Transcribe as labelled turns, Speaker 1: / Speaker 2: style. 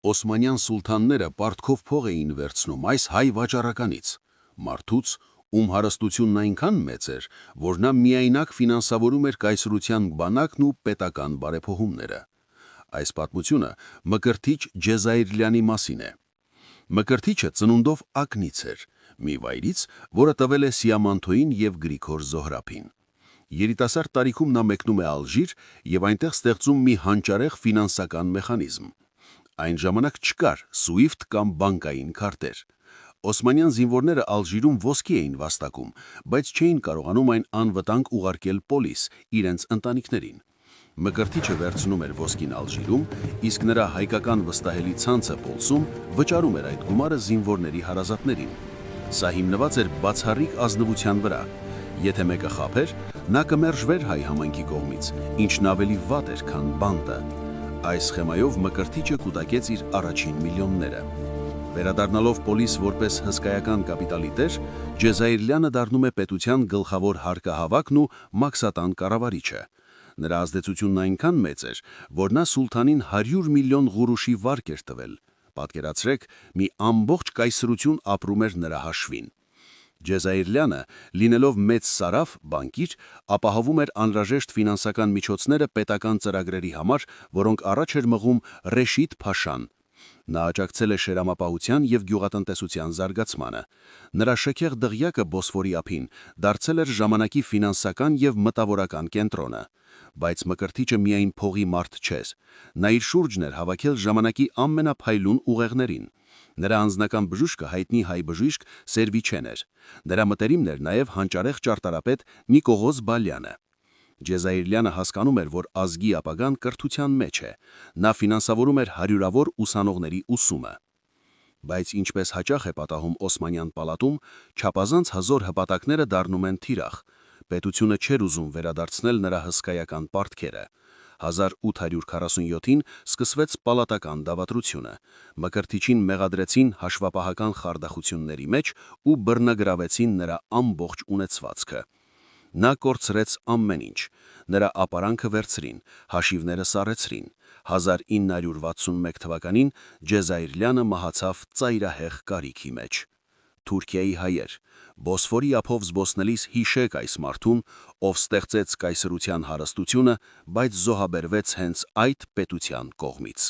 Speaker 1: Օսմանյան սուլթանները պարտքով փող էին վերցնում այս հայ վաճառականից, մարդուց, ում հարստությունն այնքան մեծ էր, որ նա միայնակ ֆինանսավորում էր կայսրության բանակն ու պետական բարեփոխումները։ Այս պատմությունը Մկրտիչ Ջեզայրլյանի մասին է։ Մկրտիչը ծնունդով ակնից էր, մի վայրից, որը տվել է Սիամանթոյին և Գրիգոր Զոհրաբին։ Երիտասարդ տարիքում նա մեկնում է Ալժիր և այնտեղ ստեղծում մի հանճարեղ ֆինանսական մեխանիզմ։ Այն ժամանակ չկար SWIFT կամ բանկային քարտեր։ Օսմանյան զինվորները Ալժիրում ոսկի էին վաստակում, բայց չէին կարողանում այն անվտանգ ուղարկել պոլիս իրենց ընտանիքներին։ Մկրտիչը վերցնում էր ոսկին Ալժիրում, իսկ նրա հայկական վստահելի ցանցը Պոլսում վճարում էր այդ գումարը զինվորների հարազատներին։ Սա հիմնված էր բացառիկ ազնվության վրա։ Եթե մեկը խաբեր, նա կմերժվեր հայ համայնքի կողմից, ինչն ավելի վատ էր, քան բանտը։ Այս սխեմայով Մկրտիչը կուտակեց իր առաջին միլիոնները։ Վերադառնալով պոլիս որպես հսկայական կապիտալի տեր, Ջեզայրլյանը դառնում է պետության գլխավոր հարկահավաքն ու մաքսատան կառավարիչը։ Նրա ազդեցությունն այնքան մեծ էր, որ նա սուլթանին 100 միլիոն ղուրուշի վարկ էր տվել։ Պատկերացրեք, մի ամբողջ կայսրություն ապրում էր նրա հաշվին։ Ջեզայրլյանը, լինելով մեծ սարավ, բանկիր, ապահովում էր անհրաժեշտ ֆինանսական միջոցները պետական ծրագրերի համար, որոնք առաջ էր մղում Ռեշիդ Փաշան։ Նա աջակցել է շերամապահության և գյուղատնտեսության զարգացմանը։ Նրա շքեղ դղյակը Բոսֆորի ափին դարձել էր ժամանակի ֆինանսական և մտավորական կենտրոնը։ Բայց Մկրտիչը միայն փողի մարդ չէր։ Նա իր շուրջն էր հավաքել ժամանակի ամենափայլուն ուղեղներին։ Նրա անձնական բժիշկը հայտնի հայ բժիշկ Սերվիչեն էր։ Նրա մտերիմն էր նաև հանճարեղ ճարտարապետ Նիկողոս Բալյանը։ Ջեզայրլյանը հասկանում էր, որ ազգի ապագան կրթության մեջ է։ Նա ֆինանսավորում էր հարյուրավոր ուսանողների ուսումը։ Բայց ինչպես հաճախ է պատահում Օսմանյան պալատում, չափազանց հզոր հպատակները դառնում են թիրախ։ Պետությունը չէր ուզում վերադարձնել նրա հսկայական պարտքերը։ 1847-ին սկսվեց պալատական դավադրությունը։ Մկրտիչին մեղադրեցին հաշվապահական խարդախությունների մեջ ու բռնագրավեցին նրա ամբողջ ունեցվածքը։ Նա կորցրեց ամեն ինչ։ Նրա ապարանքը վերցրին, հաշիվները սառեցրին։ 1961 թվականին Ջեզայրլյանը մահացավ ծայրահեղ կարիքի մեջ։ Թուրքիայի հայեր, Բոսֆորի ափով զբոսնելիս հիշեք այս մարդուն, ով ստեղծեց կայսրության հարստությունը, բայց զոհաբերվեց հենց այդ պետության կողմից։